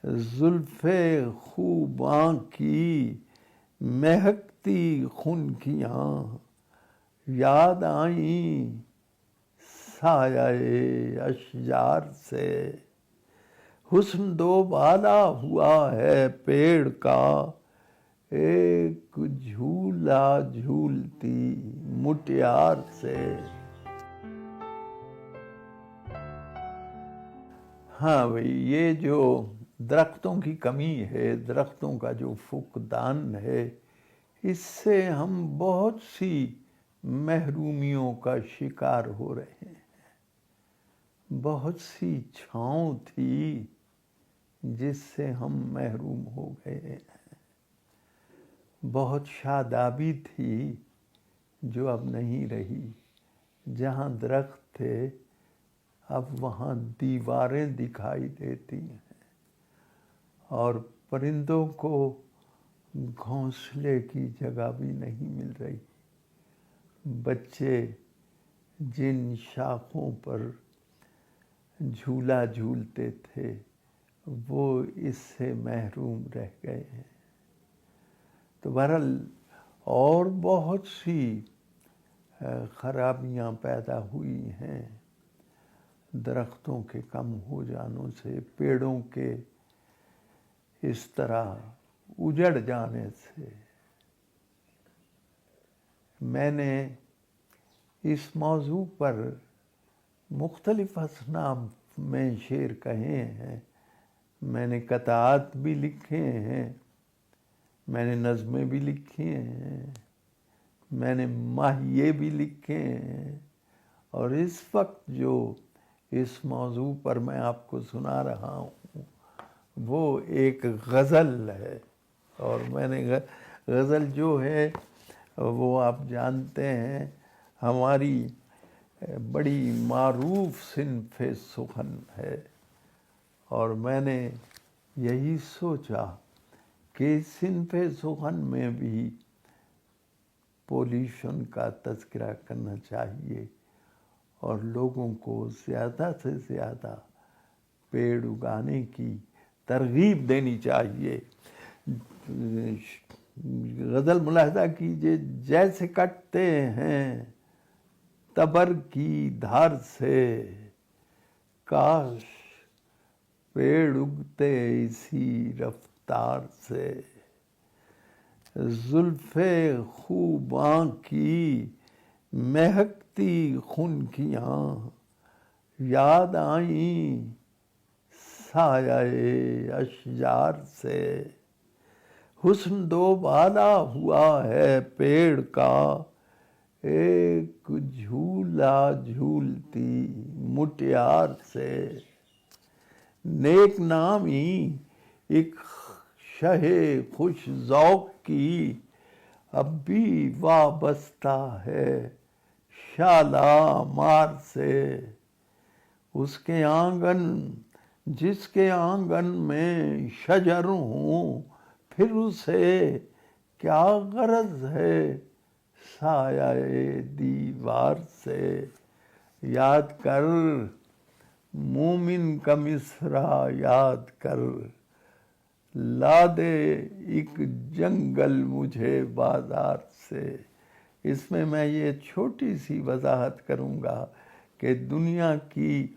زلف خوباں کی مہکتی خنکیاں یاد آئیں سایہ اشجار سے، حسن دو بالا ہوا ہے پیڑ کا، ایک جھولا جھولتی مٹیار سے۔ ہاں بھئی، یہ جو درختوں کی کمی ہے، درختوں کا جو فقدان ہے، اس سے ہم بہت سی محرومیوں کا شکار ہو رہے ہیں۔ بہت سی چھاؤں تھی جس سے ہم محروم ہو گئے ہیں، بہت شادابی تھی جو اب نہیں رہی۔ جہاں درخت تھے اب وہاں دیواریں دکھائی دیتی ہیں، اور پرندوں کو گھونسلے کی جگہ بھی نہیں مل رہی۔ بچے جن شاخوں پر جھولا جھولتے تھے وہ اس سے محروم رہ گئے ہیں۔ تو بہرحال اور بہت سی خرابیاں پیدا ہوئی ہیں درختوں کے کم ہو جانوں سے، پیڑوں کے اس طرح اجڑ جانے سے۔ میں نے اس موضوع پر مختلف اصناف میں شعر کہے ہیں، میں نے قطعات بھی لکھے ہیں، میں نے نظمیں بھی لکھی ہیں، میں نے ماہیے بھی لکھے ہیں، اور اس وقت جو اس موضوع پر میں آپ کو سنا رہا ہوں وہ ایک غزل ہے۔ اور میں نے غزل جو ہے وہ آپ جانتے ہیں ہماری بڑی معروف صنف سخن ہے، اور میں نے یہی سوچا کہ صنف سخن میں بھی پولیوشن کا تذکرہ کرنا چاہیے اور لوگوں کو زیادہ سے زیادہ پیڑ اگانے کی ترغیب دینی چاہیے۔ غزل ملاحظہ کیجئے، جیسے کٹتے ہیں تبر کی دھار سے، کاش پیڑ اگتے اسی رفتار سے، زلف خوباں کی مہکتی خنکیاں یاد آئیں سایہ اشجار سے، حسن دو بالا ہوا ہے پیڑ کا، ایک جھولا جھولتی مٹیار سے، نیک نامی ایک شہ خوش ذوق کی، اب بھی وابستہ ہے شالامار سے، اس کے آنگن جس کے آنگن میں شجر ہوں، پھر اسے کیا غرض ہے سایہ دیوار سے، یاد کر مومن کا مصرع یاد کر، لا دے ایک جنگل مجھے بازار سے۔ اس میں یہ چھوٹی سی وضاحت کروں گا کہ دنیا کی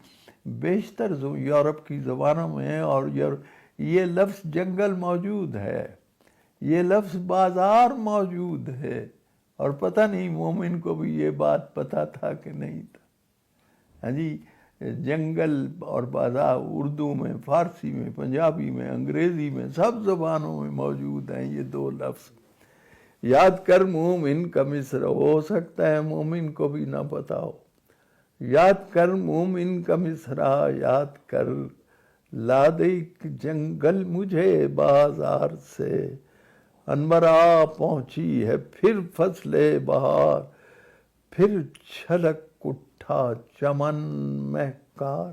بیشتر یورپ کی زبانوں میں اور یہ لفظ جنگل موجود ہے، یہ لفظ بازار موجود ہے، اور پتہ نہیں مومن کو بھی یہ بات پتہ تھا کہ نہیں تھا۔ ہاں جی، جنگل اور بازار اردو میں، فارسی میں، پنجابی میں، انگریزی میں، سب زبانوں میں موجود ہیں یہ دو لفظ۔ یاد کر مومن کا مصرع، ہو سکتا ہے مومن کو بھی نہ پتا ہو۔ یاد کر مومن کا مصرع یاد کر، لا دے ایک جنگل مجھے بازار سے، انور آ پہنچی ہے پھر فصل بہار، پھر چھلک اٹھا چمن مہکار